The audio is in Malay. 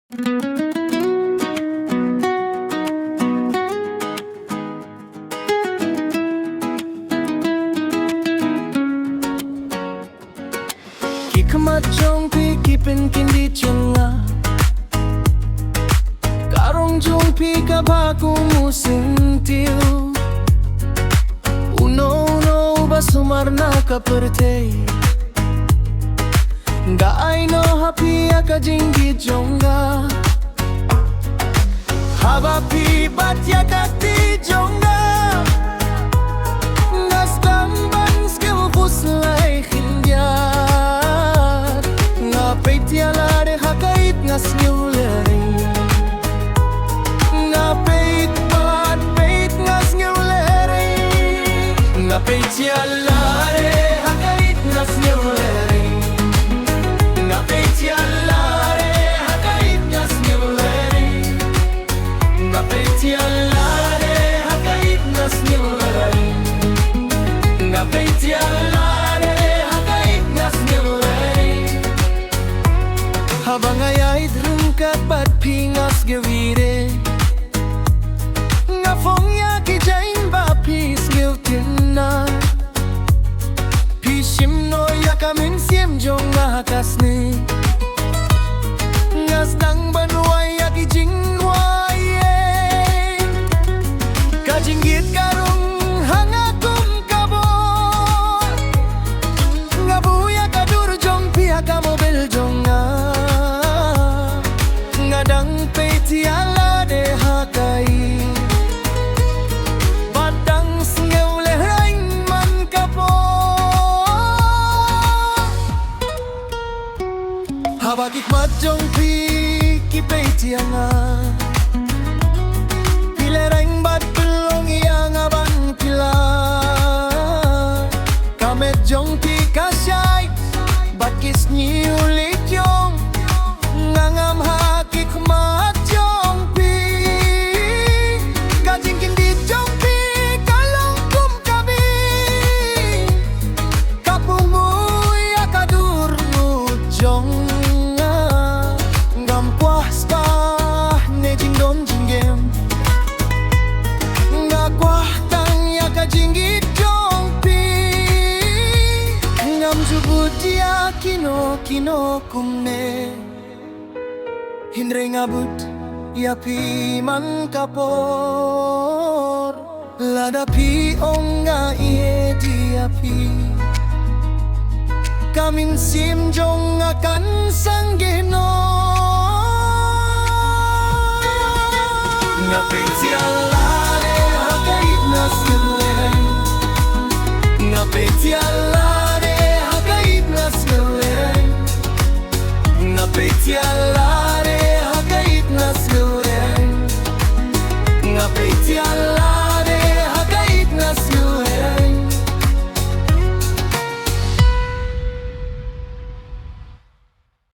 Jong pi kipin kindi chunga Karong jong pi kabaku musim tiu Uno basumar na kaperte Ga ay no happy akajingi jonga Haba pi batya kati jonga Nas damban skill fuslay khindya Peit Ialade hakait ngas ngiulering Nga Peit bat Peit ngas ngiulering Nga Peit Ialade hakait ngas ngiulering Nga Peit Ialade hakait ngas ngiulering Nga Peit Ialade hakait ngas ngiulering Nga Peit Ialade hakait ngas ngiulering Habang aya'y drungkat ba't pingas gawire Nga fong yaki jain ba pis giltin na Pishim no yakamin siem jong nga hakas ni Ngas dang banuay yaki jingway Kajinggit karong hangakum kabor Nga buya kadur jong pihak kamobil jong nga Ngadang Peit Ialade hakai Badang sengew lehraing man kapo Habagik majong pi ki Peit Ianga Pileraing bat belong yang abang pila Kamet jong pi kasyay Bat kis nyi ulit yong Ngangam hakik mat jong pi Kajing kindi jong pi kalong kum kabi Kapunguy akadur jong Ngam puas pa ne jingdon jinggem Ngakwah tang ya kajinggit jong pi Ngam jubut dia kino kumne Hindre ngabut yapi man kapor Lada pi onga iye diapi Kamin sim jong akan sanggeno Nga Peit Ialade hakait nas ngiulering Nga Peit Ialade hakait nas ngiulering Nga Peit Ialade Nga Peit Ialade